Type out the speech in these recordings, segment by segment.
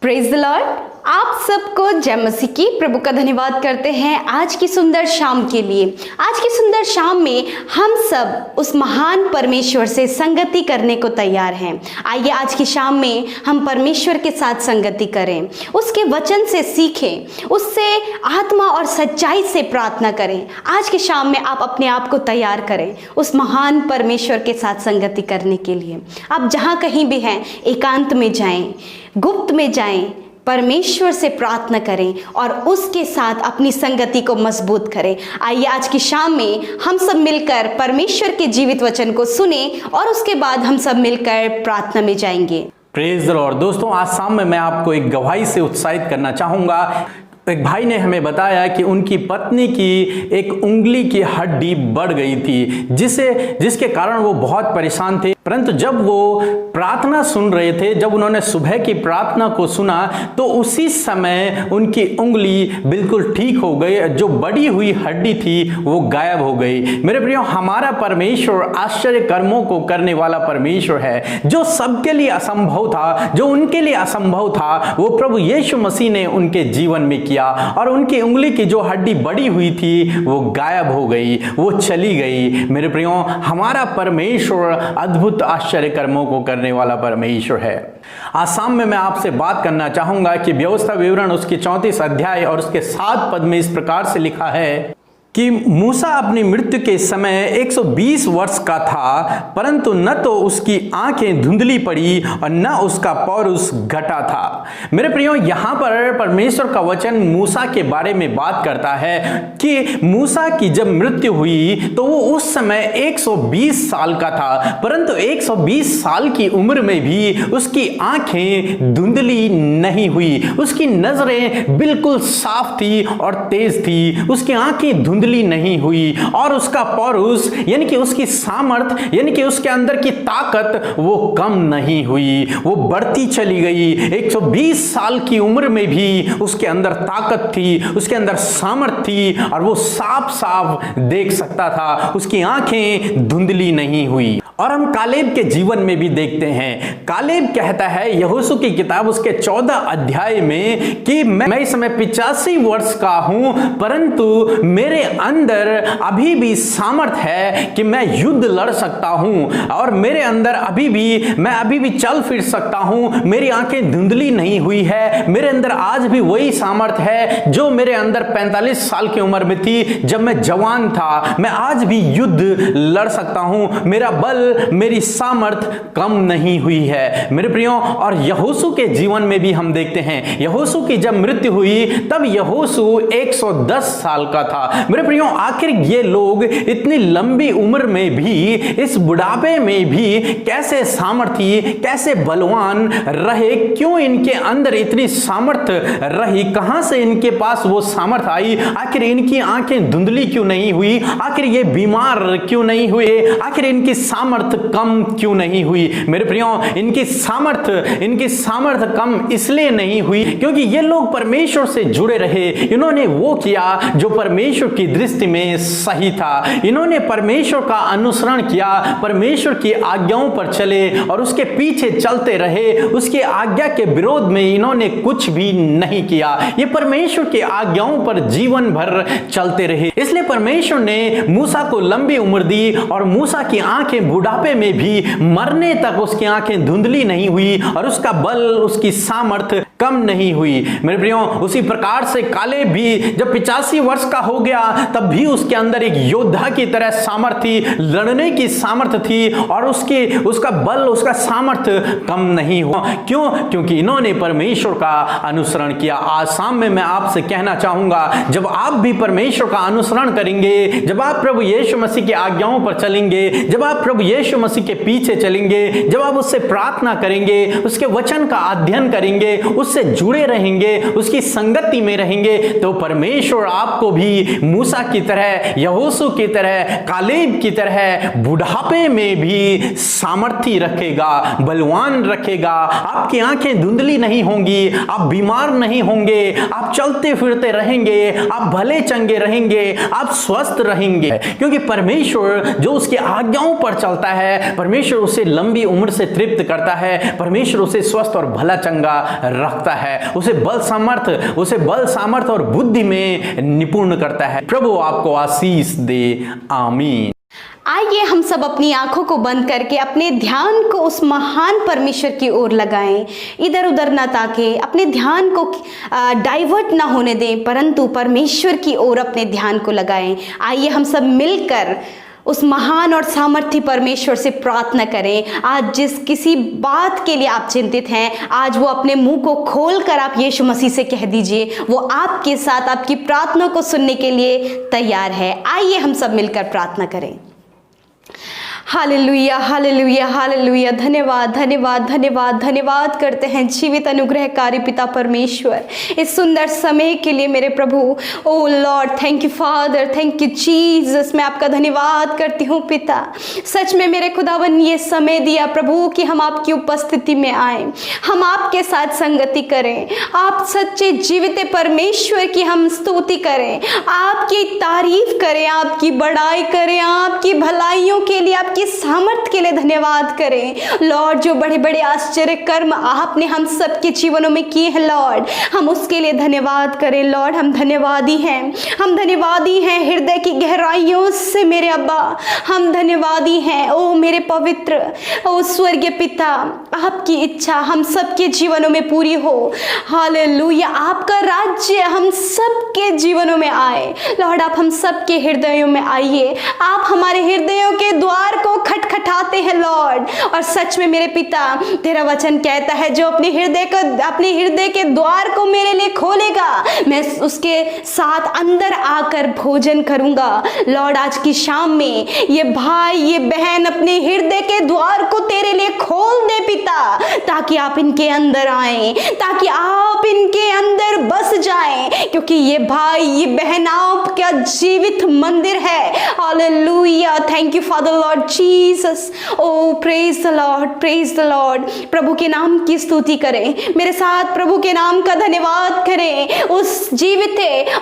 Praise the Lord. आप सबको जय मसीह की। प्रभु का धन्यवाद करते हैं आज की सुंदर शाम के लिए। आज की सुंदर शाम में हम सब उस महान परमेश्वर से संगति करने को तैयार हैं। आइए आज की शाम में हम परमेश्वर के साथ संगति करें, उसके वचन से सीखें, उससे आत्मा और सच्चाई से प्रार्थना करें। आज की शाम में आप अपने आप को तैयार करें उस महान परमेश्वर के साथ संगति करने के लिए। आप जहाँ कहीं भी हैं, एकांत में जाएं, गुप्त में जाएं, परमेश्वर से प्रार्थना करें और उसके साथ अपनी संगति को मजबूत करें। आइए आज की शाम में हम सब मिलकर परमेश्वर के जीवित वचन को सुने और उसके बाद हम सब मिलकर प्रार्थना में जाएंगे। Praise the Lord. दोस्तों, आज शाम में मैं आपको एक गवाही से उत्साहित करना चाहूँगा। एक भाई ने हमें बताया कि उनकी पत्नी की एक उंगली की हड्डी बढ़ गई थी, जिसके कारण वो बहुत परेशान थे। परंतु जब वो प्रार्थना सुन रहे थे, जब उन्होंने सुबह की प्रार्थना को सुना, तो उसी समय उनकी उंगली बिल्कुल ठीक हो गई। जो बड़ी हुई हड्डी थी वो गायब हो गई। मेरे प्रियो, हमारा परमेश्वर आश्चर्य कर्मों को करने वाला परमेश्वर है। जो सबके लिए असंभव था, जो उनके लिए असंभव था, वो प्रभु यीशु मसीह ने उनके जीवन में किया और उनकी उंगली की जो हड्डी बड़ी हुई थी वो गायब हो गई, वो चली गई। मेरे प्रियो, हमारा परमेश्वर अद्भुत आश्चर्य कर्मों को करने वाला परमेश्वर है। आज शाम में मैं आपसे बात करना चाहूंगा कि व्यवस्था विवरण उसकी 34 अध्याय और उसके 7 पद में इस प्रकार से लिखा है कि मूसा अपनी मृत्यु के समय 120 वर्ष का था, परंतु न तो उसकी आंखें धुंधली पड़ी और न उसका पौरुष घटा था। मेरे प्रियो, यहाँ पर परमेश्वर का वचन मूसा के बारे में बात करता है कि मूसा की जब मृत्यु हुई तो वो उस समय 120 साल का था, परंतु 120 साल की उम्र में भी उसकी आंखें धुंधली नहीं हुई। उसकी नजरें बिल्कुल साफ थी और तेज थी। उसकी आंखें धुंधली नहीं हुई और उसका पौरुष यानी कि उसकी सामर्थ यानी कि उसके अंदर की ताकत वो कम नहीं हुई, वो बढ़ती चली गई। 120 साल की उम्र में भी उसके अंदर ताकत थी, उसके अंदर सामर्थ थी और वो साफ साफ देख सकता था। उसकी आंखें धुंधली नहीं हुई। और हम कालेब के जीवन में भी देखते हैं। कालेब कहता है यहोशू की किताब उसके 14 अध्याय में कि मैं इस समय 85 वर्ष का हूं, परंतु मेरे अंदर अभी भी सामर्थ है कि मैं युद्ध लड़ सकता हूं और मेरे अंदर मैं अभी भी चल फिर सकता हूं। मेरी आंखें धुंधली नहीं हुई है। मेरे अंदर आज भी वही सामर्थ है जो मेरे अंदर 45 साल की उम्र में थी, जब मैं जवान था। मैं आज भी युद्ध लड़ सकता हूं। मेरा बल, मेरी सामर्थ कम नहीं हुई है। मेरे प्रियो, और यहोशू के जीवन में भी हम देखते हैं, यहोशू की जब मृत्यु हुई तब यहोशू 110 साल का था। मेरे प्रियो, आखिर ये लोग इतनी लंबी उम्र में भी, इस बुढ़ापे में भी कैसे सामर्थी, कैसे बलवान रहे? क्यों इनके अंदर इतनी सामर्थ रही? कहां से इनके पास वो सामर्थ आई? आखिर इनकी आंखें धुंधली क्यों नहीं हुई? आखिर ये बीमार क्यों नहीं हुए? आखिर इनकी सामर्थ कम क्यों नहीं हुई? मेरे प्रियो, इनकी सामर्थ कम इसलिए नहीं हुई क्योंकि ये लोग परमेश्वर से जुड़े रहे। इन्होंने वो किया जो परमेश्वर की दृष्टि में सही था। इन्होंने परमेश्वर का अनुसरण किया, परमेश्वर की आज्ञाओं पर चले और उसके पीछे चलते रहे। उसकी आज्ञा के विरोध में इन्होंने कुछ भी नहीं किया। ये परमेश्वर की आज्ञाओं पर जीवन भर चलते रहे। इसलिए परमेश्वर ने मूसा को लंबी उम्र दी और मूसा की आंखें बुढ़ापे में भी मरने तक उसकी आंखें धुंधली नहीं हुई और उसका बल, उसकी सामर्थ कम नहीं हुई। मेरे प्रियो, उसी प्रकार से कालेब भी जब 85 वर्ष का हो गया तब भी उसके अंदर एक योद्धा की तरह सामर्थ थी, लड़ने की सामर्थ थी और उसका बल, उसका सामर्थ कम नहीं हुआ। क्यों? क्योंकि इन्होंने परमेश्वर का अनुसरण किया। आज शाम में मैं आपसे कहना चाहूंगा, जब आप भी परमेश्वर का अनुसरण करेंगे, जब आप प्रभु यीशु मसीह की आज्ञाओं पर चलेंगे, जब आप प्रभु यीशु मसीह के पीछे चलेंगे, जब आप उससे प्रार्थना करेंगे, उसके वचन का अध्ययन करेंगे, उससे जुड़े रहेंगे, उसकी संगति में रहेंगे, तो परमेश्वर आपको भी मूसा की तरह, यहोशू की तरह, कालेब की तरह बुढ़ापे में भी सामर्थी रखेगा, बलवान रखेगा। आपकी आंखें धुंधली नहीं होंगी, आप बीमार नहीं होंगे, आप चलते फिरते रहेंगे, आप भले चंगे रहेंगे, आप स्वस्थ रहेंगे, क्योंकि परमेश्वर जो उसकी आज्ञाओं पर चलता है, परमेश्वर उसे लंबी उम्र से तृप्त करता है, परमेश्वर उसे स्वस्थ और भला चंगा रख रखता है, उसे बल सामर्थ और बुद्धि में निपुण करता है। प्रभु आपको आशीष दे, आमीन। आइए हम सब अपनी आंखों को बंद करके अपने ध्यान को उस महान परमेश्वर की ओर लगाएं। इधर उधर ना ताके, अपने ध्यान को डाइवर्ट ना होने दें, परंतु परमेश्वर की ओर अपने ध्यान को लगाएं। आइए हम सब मिलकर उस महान और सामर्थी परमेश्वर से प्रार्थना करें। आज जिस किसी बात के लिए आप चिंतित हैं, आज वो अपने मुंह को खोलकर आप यीशु मसीह से कह दीजिए। वो आपके साथ आपकी प्रार्थना को सुनने के लिए तैयार है। आइए हम सब मिलकर प्रार्थना करें। Hallelujah, hallelujah, hallelujah. धन्यवाद, धन्यवाद, धन्यवाद, धन्यवाद करते हैं जीवित अनुग्रहकारी पिता परमेश्वर, इस सुंदर समय के लिए मेरे प्रभु। Oh Lord, thank you father, thank you Jesus. मैं आपका धन्यवाद करती हूँ पिता। सच में मेरे खुदावन ये समय दिया प्रभु कि हम आपकी उपस्थिति में आए, हम आपके साथ संगति करें, आप सच्चे जीवित परमेश्वर की हम स्तुति करें, आपकी तारीफ करें, आपकी बड़ाई करें, आपकी भलाइयों के लिए, आपकी सामर्थ के लिए धन्यवाद करें। लॉर्ड, जो बड़े बड़े आश्चर्य कर्म आपने हम सबके जीवनों में किए हैं लॉर्ड, हम उसके लिए धन्यवाद करें। लॉर्ड, हम धन्यवादी हैं, हम धन्यवादी हैं हृदय की गहराइयों से मेरे अब्बा, हम धन्यवादी हैं। ओ मेरे पवित्र, ओ स्वर्गीय पिता, आपकी इच्छा हम सबके जीवनों में पूरी हो। हालेलुया, आपका राज्य हम सबके जीवनों में आए। लॉर्ड, आप हम सबके हृदयों में आइए। आप हमारे हृदयों के द्वार को खटखटाते हैं लॉर्ड। और सच में मेरे पिता, तेरा वचन कहता है जो अपने हृदय के द्वार को मेरे लिए खोलेगा, मैं उसके साथ अंदर आकर भोजन करूंगा। लॉर्ड, आज की शाम में ये भाई ये बहन अपने हृदय के द्वार को तेरे लिए खोल दे पिता, ताकि आप इनके अंदर आए, ताकि आप इनके अंदर बस जाएं, क्योंकि ये भाई ये बहन आपका जीवित मंदिर है। Hallelujah, thank you Father Lord Jesus. Oh praise the Lord, praise the Lord. प्रभु के नाम की स्तुति करें, मेरे साथ प्रभु के नाम का धन्यवाद करें। उस जीवित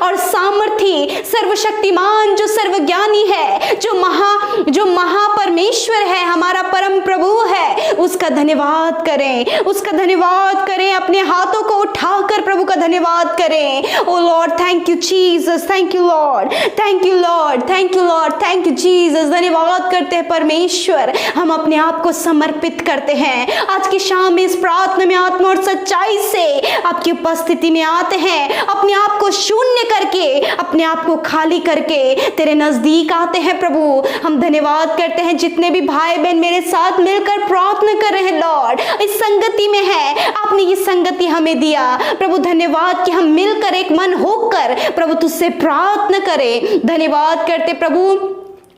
और सामर्थी सर्वशक्तिमान जो सर्वज्ञानी है, जो महापरमेश्वर है, हमारा परम प्रभु है, उसका धन्यवाद करें, उसका धन्यवाद करें। अपने हाथों को उठाकर प्रभु का धन्यवाद करें। Oh Lord, thank you Jesus, thank you Lord, thank you Lord, thank you Lord, thank you Jesus. धन्यवाद करते हैं परमेश्वर, हम अपने आप को समर्पित करते हैं। आज की शाम में इस प्रार्थना में आत्मा और सच्चाई से आपकी उपस्थिति में आते हैं, अपने आप को शून्य करके, अपने आप को खाली करके तेरे नजदीक आते हैं प्रभु। हम धन्यवाद करते हैं जितने भी भाई बहन मेरे साथ मिलकर प्रार्थना कर रहे हैं लॉर्ड, इस संगति में है, आपने ये संगति हमें दिया प्रभु। धन्यवाद कि हम मिलकर एक मन होकर प्रभु तुझसे प्रार्थना करें। धन्यवाद करते प्रभु,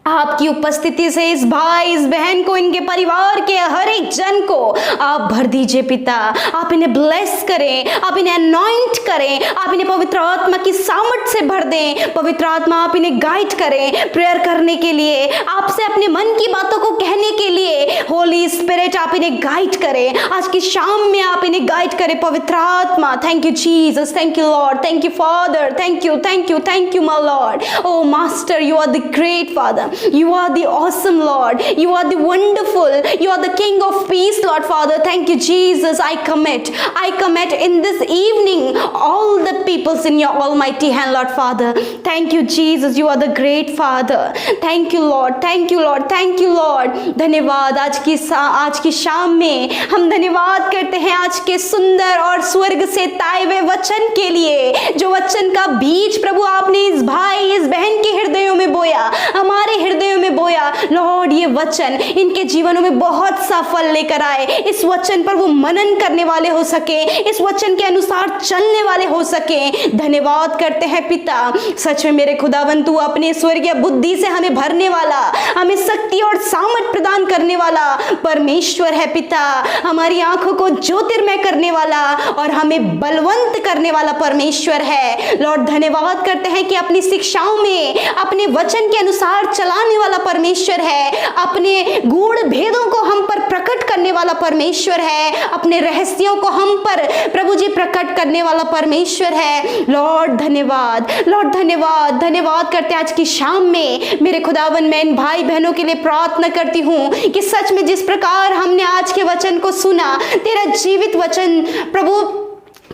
आपकी उपस्थिति से इस भाई इस बहन को, इनके परिवार के हर एक जन को आप भर दीजिए पिता। आप इन्हें ब्लेस करें, आप इन्हें अनॉइंट करें, आप इन्हें पवित्र आत्मा की सामर्थ से भर दें। पवित्र आत्मा आप इन्हें गाइड करें प्रेयर करने के लिए, आपसे अपने मन की बातों को कहने के लिए। होली स्पिरिट आप इन्हें गाइड करें, आज की शाम में आप इन्हें गाइड करें पवित्र आत्मा। Thank you Jesus, thank you Lord, thank you father, thank you, thank you, thank you my lord. O master, you are the great father, you are the awesome Lord, you are the wonderful, you are the King of peace Lord Father. Thank you Jesus. I commit in this evening all the peoples in your almighty hand Lord Father. Thank you Jesus, you are the great Father. Thank you Lord, thank you Lord, thank you Lord. धन्यवाद आज की शाम में हम धन्यवाद करते हैं आज के सुंदर और स्वर्ग से ताए हुए वचन के लिए, जो वचन का बीज प्रभु आपने इस भाई इस बहन के हृदयों में बोया, हमारे हृदयों में बोया। लॉर्ड, ये वचन इनके जीवनों में बहुत सा फल लेकर आए। इस वचन पर वो मनन करने वाले हो सके, इस वचन के अनुसार चलने वाले हो सके। धन्यवाद करते हैं पिता। सच में मेरे खुदावन, तू अपने स्वर्गीय बुद्धि से हमें भरने वाला, हमें शक्ति और सामर्थ प्रदान करने वाला परमेश्वर है पिता। हमारी आंखों को ज्योतिर्मय करने वाला और हमें बलवंत करने वाला परमेश्वर है। लॉर्ड, धन्यवाद करते हैं कि अपनी शिक्षाओं में अपने वचन के अनुसार चलाने वाला परमेश्वर है, अपने गूढ़ भेदों को हम पर प्रकट करने वाला परमेश्वर है, अपने रहस्यों को हम पर प्रभु जी प्रकट करने वाला परमेश्वर है। लॉर्ड धन्यवाद, लॉर्ड धन्यवाद, धन्यवाद करते आज की शाम में मेरे खुदावन, मैं इन भाई बहनों के लिए प्रार्थना करती हूँ कि सच में जिस प्रकार हमने आज के वचन को सुना, तेरा जीवित वचन प्रभु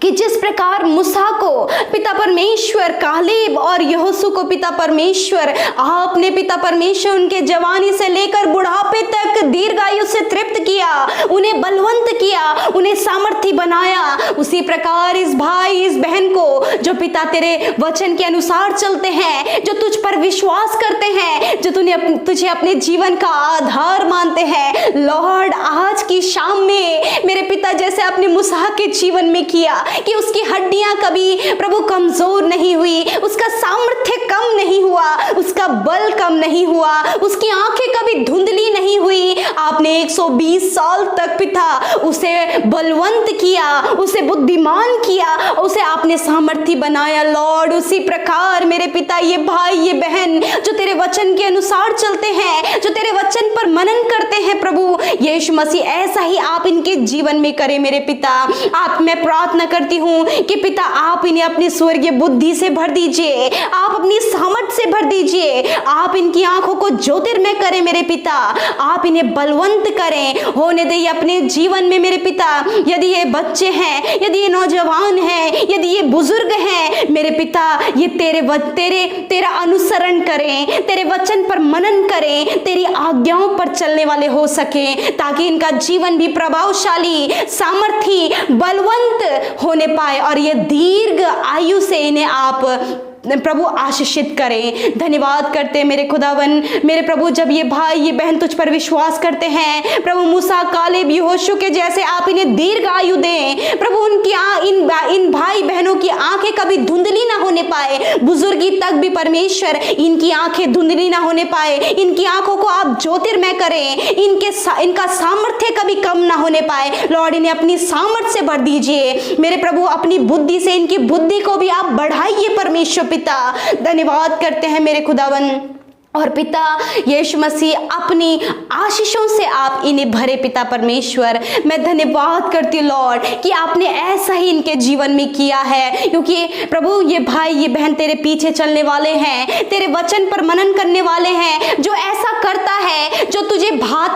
कि जिस प्रकार मूसा को पिता परमेश्वर, कालेब और यहोशू को पिता परमेश्वर, आपने पिता परमेश्वर उनके जवानी से लेकर बुढ़ापे तक दीर्घायु से तृप्त किया, उन्हें बलवंत किया, उन्हें सामर्थी बनाया, उसी प्रकार इस भाई इस बहन को जो पिता तेरे वचन के अनुसार चलते हैं, जो तुझ पर विश्वास करते हैं, जो तुझे अपने जीवन का आधार मानते हैं, लॉर्ड आज की शाम में मेरे पिता जैसे आपने मूसा के जीवन में किया कि उसकी हड्डियां कभी प्रभु कमजोर नहीं हुई, उसका सामर्थ्य कम नहीं हुआ, उसका बल कम नहीं हुआ, उसकी आंखें कभी धुंधली नहीं हुई। आपने 120 साल तक पिता उसे बलवंत किया, उसे बुद्धिमान किया, उसे आपने सामर्थ्य बनाया लॉर्ड। उसी प्रकार मेरे पिता ये भाई ये बहन जो तेरे वचन के अनुसार चलते हैं, जो तेरे वचन पर मनन करते हैं प्रभु यीशु मसीह, ऐसा ही आप इनके जीवन में करें मेरे पिता। आप मैं प्रार्थना करती हूँ कि पिता आप इन्हें अपनी स्वर्गीय बुद्धि से भर दीजिए, आप अपनी सामर्थ से भर दीजिए, आप इनकी आंखों को ज्योतिर्मय करें मेरे पिता, आप इन्हें बलवंत करें, होने दे अपने जीवन में मेरे पिता। यदि ये बच्चे हैं, यदि ये नौजवान हैं, यदि ये बुजुर्ग हैं मेरे पिता, ये तेरा अनुसरण करें, तेरे वचन पर मनन करें, तेरी आज्ञाओं पर चलने वाले हो सकें, ताकि इनका जीवन भी प्रभावशाली, सामर्थी, बलवंत होने पाए और ये दीर्घ आयु से इन्हें आप प्रभु आशीषित करें। धन्यवाद करते हैं मेरे खुदावन मेरे प्रभु, जब ये भाई ये बहन तुझ पर विश्वास करते हैं प्रभु, मूसा कालेब यहोशू के जैसे आप इन्हें दीर्घ आयु दें प्रभु। उनकी इन भाई बहनों की आंखें कभी धुंधली ना होने पाए, बुजुर्गी तक भी परमेश्वर इनकी आंखें धुंधली ना होने पाए, इनकी आंखों को आप ज्योतिर्मय करें, इनका सामर्थ्य कभी कम ना होने पाए लॉर्ड। इन्हें अपनी सामर्थ्य से भर दीजिए मेरे प्रभु, अपनी बुद्धि से इनकी बुद्धि को भी आप बढ़ाइए परमेश्वर पिता। धन्यवाद करते हैं मेरे खुदावन और पिता यीशु मसीह, अपनी आशीषों से आप इन्हें भरे पिता परमेश्वर। मैं धन्यवाद करती हूँ लॉर्ड कि आपने ऐसा ही इनके जीवन में किया है, क्योंकि प्रभु ये भाई ये बहन तेरे पीछे चलने वाले हैं, तेरे वचन पर मनन करने वाले हैं। जो ऐसा करता है जो तुझे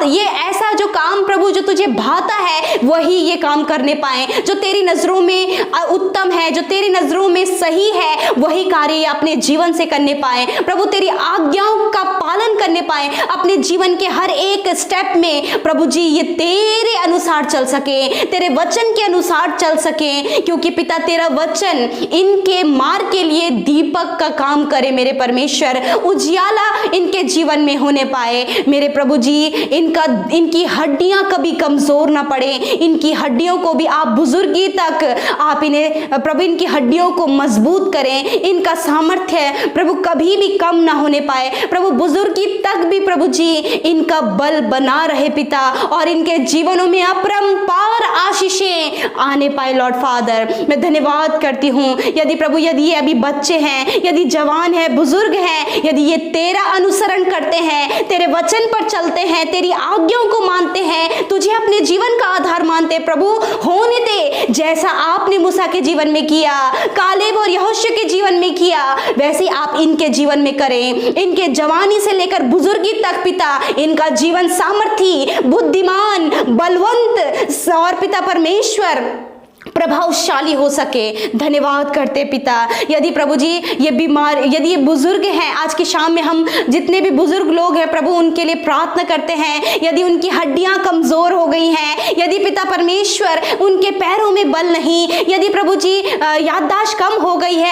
ये ऐसा जो काम प्रभु जो तुझे भाता है वही ये काम करने पाए, जो तेरी नजरों में उत्तम है, जो तेरी नजरों में सही है, वही कार्य अपने जीवन से करने पाए प्रभु। तेरी आज्ञाओं का पालन करने पाए अपने जीवन के हर एक स्टेप में प्रभु जी, ये तेरे अनुसार चल सके, तेरे वचन के अनुसार चल सके, क्योंकि पिता तेरा वचन इनके मार्ग के लिए दीपक का काम करे मेरे परमेश्वर, उजियाला इनके जीवन में होने पाए मेरे प्रभु जी। इनकी हड्डियां कभी कमजोर ना पड़े, इनकी हड्डियों को भी आप बुजुर्गी तक आप इन्हें प्रभु इनकी हड्डियों को मजबूत करें, इनका सामर्थ्य प्रभु कभी भी कम ना होने पाए प्रभु, बुजुर्गी तक भी प्रभु जी इनका बल बना रहे पिता, और इनके जीवनों में अपरंपार आशीषें आने पाए लॉर्ड फादर। मैं धन्यवाद करती हूँ यदि प्रभु यदि ये अभी बच्चे हैं, यदि जवान है, बुजुर्ग हैं, यदि ये तेरा अनुसरण करते हैं, तेरे वचन पर चलते हैं, तेरी आज्ञाओं को मानते हैं, तुझे अपने जीवन का आधार मानते हैं प्रभु, होने दे जैसा आपने मूसा के जीवन में किया, कालेब और यहोशू के जीवन में किया, वैसे ही आप इनके जीवन में करें। इनके जवानी से लेकर बुजुर्गी तक पिता इनका जीवन सामर्थी, बुद्धिमान, बलवंत और पिता परमेश्वर प्रभावशाली हो सके। धन्यवाद करते पिता। यदि प्रभु जी ये बीमार, यदि ये बुजुर्ग हैं, आज की शाम में हम जितने भी बुजुर्ग लोग हैं प्रभु उनके लिए प्रार्थना करते हैं। यदि उनकी हड्डियां कमजोर हो गई हैं, यदि पिता परमेश्वर उनके पैरों में बल नहीं, यदि प्रभु जी याददाश्त कम हो गई है,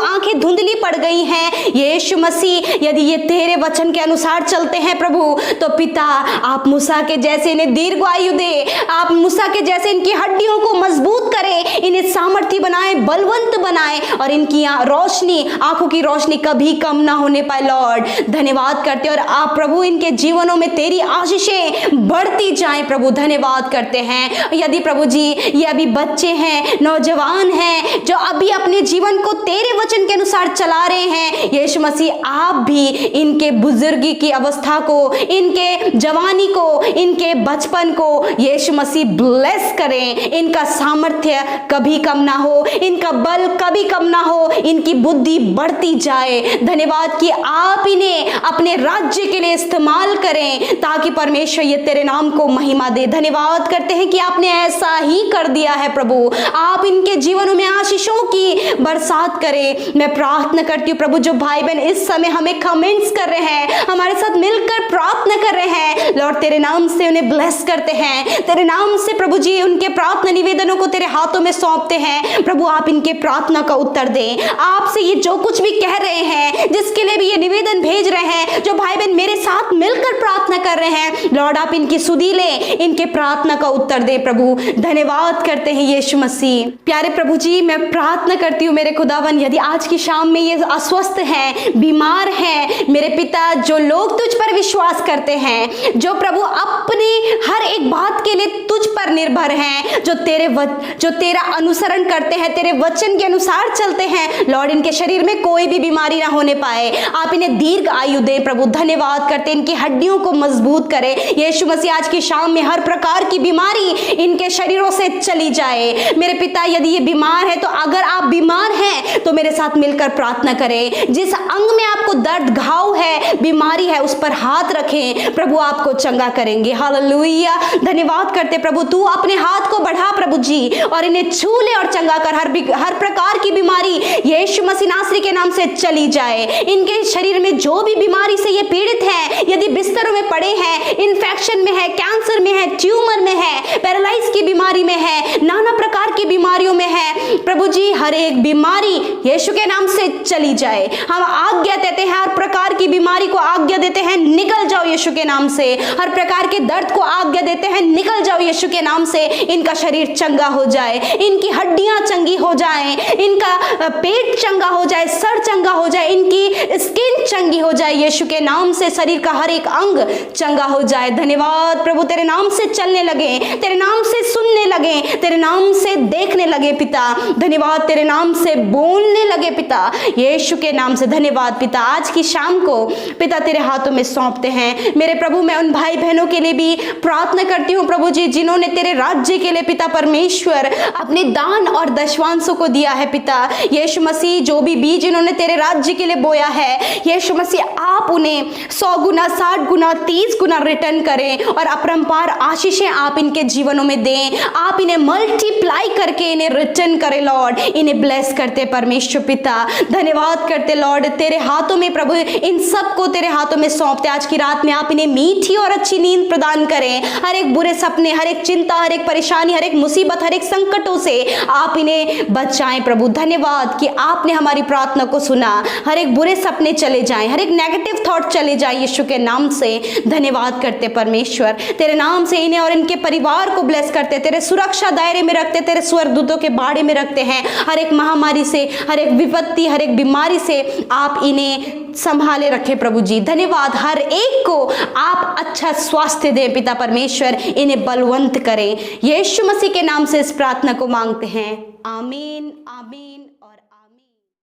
आंखें धुंधली पड़ गई हैं, यीशु मसीह यदि ये तेरे वचन के अनुसार चलते हैं प्रभु, तो पिता आप मूसा के जैसे इन्हें दीर्घ आयु दे, आप मूसा के जैसे इनकी हड्डियों को मजबूत करे, इन्हें सामर्थी बनाए, बलवंत बनाए, और इनकी रोशनी, आंखों की रोशनी कभी कम ना होने पाए लॉर्ड। धन्यवाद करते और आप प्रभु इनके जीवनों में तेरी आशीषें बढ़ती जाएं प्रभु। धन्यवाद करते हैं। यदि प्रभु जी ये अभी बच्चे हैं, नौजवान हैं, जो अभी अपने जीवन को तेरे वचन के अनुसार चला रहे हैं, यीशु मसीह आप भी इनके बुजुर्गी की अवस्था को, इनके जवानी को, इनके बचपन को यीशु मसीह ब्लेस करें, इनका सामर्थ्य सामर्थ्य कभी कम ना हो, इनका बल कभी कम ना हो, इनकी बुद्धि बढ़ती जाए। धन्यवाद कि आप इन्हें अपने राज्य के लिए इस्तेमाल करें ताकि परमेश्वर ये तेरे नाम को महिमा दे। धन्यवाद करते हैं कि आपने ऐसा ही कर दिया है प्रभु। आप इनके जीवनों में आशीषों की बरसात करें। मैं प्रार्थना करती हूँ प्रभु, जो भाई बहन इस समय हमें कमेंट्स कर रहे हैं, हमारे साथ मिलकर प्रार्थना कर रहे हैं, लॉर्ड तेरे नाम से उन्हें ब्लेस करते हैं। तेरे नाम से प्रभु जी उनके प्रार्थना निवेदनों को तेरे हाथों में सौंपते हैं। प्रभु आप इनके प्रार्थना का उत्तर दें। आपसे ये जो कुछ भी कह रहे हैं, जिसके लिए भी ये निवेदन भेज रहे हैं, जो भाई बहन मेरे साथ मिलकर प्रार्थना कर रहे हैं, लॉर्ड आप इनकी सुधी लें, इनके प्रार्थना का उत्तर दे प्रभु। धन्यवाद करते हैं यीशु मसीह। प्यारे प्रभु जी, मैं प्रार्थना करती हूँ मेरे खुदावन, यदि आज की शाम में ये अस्वस्थ हैं, बीमार हैं मेरे पिता, जो लोग तुझ पर विश्वास करते हैं, जो प्रभु अपनी हर एक बात के लिए तुझ पर निर्भर हैं, जो तेरा अनुसरण करते हैं, तेरे वचन के अनुसार चलते हैं, लॉर्ड इनके शरीर में कोई भी बीमारी ना होने पाए। आप इन्हें दीर्घ आयु दें प्रभु। धन्यवाद करते हैं, इनकी हड्डियों को मजबूत करें यीशु मसीह। आज की शाम में हर प्रकार की बीमारी इनके शरीरों से चली जाए मेरे पिता। यदि ये बीमार है तो अगर आप बीमार हैं तो मेरे साथ मिलकर प्रार्थना करें। जिस अंग में आपको दर्द, घाव है, बीमारी है, उस पर हाथ रखें प्रभु, आपको चंगा करेंगे। हालेलुया। धन्यवाद करते प्रभु, तू अपने हाथ को बढ़ा प्रभु जी और इन्हें छू ले और चंगा कर। हर प्रकार की बीमारी यीशु मसीह नासरी के नाम से चली जाए। इनके शरीर में जो भी बीमारी से ये पीड़ित हैं, यदि बिस्तरों में पड़े हैं, इन्फेक्शन में है, कैंसर में है, ट्यूमर में है, पैरालाइज की बीमारी में है, नाना प्रकार की बीमारियों में है प्रभु जी, हर एक बीमारी यीशु के नाम से चली जाए। हम आज्ञा देते हैं, हर प्रकार की बीमारी को आज्ञा देते हैं, निकल जाओ यीशु के नाम से। हर प्रकार के दर्द को आज्ञा देते हैं, निकल जाओ यीशु के नाम से। इनका शरीर चंगा हो जाए, इनकी हड्डियां चंगी हो जाएं, इनका पेट चंगा हो जाए, सर चंगा हो जाए, इनकी स्किन चंगी हो जाए यीशु के नाम से। शरीर का हर एक अंग चंगा हो जाए। धन्यवाद प्रभु, तेरे नाम से चलने लगे, तेरे नाम से सुनने लगे, तेरे नाम से देखने लगे पिता। धन्यवाद, तेरे नाम से बोलने लगे पिता, यीशु के नाम से। धन्यवाद पिता। आज की शाम को पिता तेरे हाथों में सौंपते हैं मेरे प्रभु। मैं उन भाई बहनों के लिए भी प्रार्थना करती हूँ प्रभु जी, जिन्होंने तेरे राज्य के लिए पिता परमेश्वर अपने दान और दशवांशों को दिया है पिता यीशु मसीह। जो भी बीज इन्होंने तेरे राज्य के लिए बोया है यीशु मसीह, आप उन्हें 100 गुना, 60 गुना, 30 गुना रिटर्न करें और अपरंपार आशीषें आप इनके जीवनों में दें। आप इन्हें मल्टीप्लाई करके इन्हें रिटर्न करें लॉर्ड। इन्हें ब्लेस करते परमेश्वर पिता। धन्यवाद करते लॉर्ड, तेरे हाथों में प्रभु इन सबको तेरे हाथों में सौंपते। आज की रात में आप इन्हें मीठी और अच्छी नींद प्रदान करें। हर एक बुरे सपने, हर एक चिंता, हर एक परेशानी, हर एक मुसीबत, हर एक संकटों से आप इन्हें बचाएं प्रभु। धन्यवाद कि आपने हमारी प्रार्थना को सुना। हर एक बुरे सपने चले जाएं, हर एक नेगेटिव थॉट चले जाए यीशु के नाम से। धन्यवाद करते परमेश्वर, तेरे नाम से इन्हें और इनके परिवार को ब्लेस करते, तेरे सुरक्षा दायरे में रखते, तेरे स्वर्गदूतों के बाड़े में रखते हैं। हर एक महामारी से, हर एक विपत्ति, हर एक बीमारी से आप इन्हें संभाले रखे प्रभु जी। धन्यवाद, हर एक को आप अच्छा स्वास्थ्य दें पिता परमेश्वर, इन्हें बलवंत करें। यीशु मसीह के नाम से इस प्रार्थना को मांगते हैं, आमीन आमीन।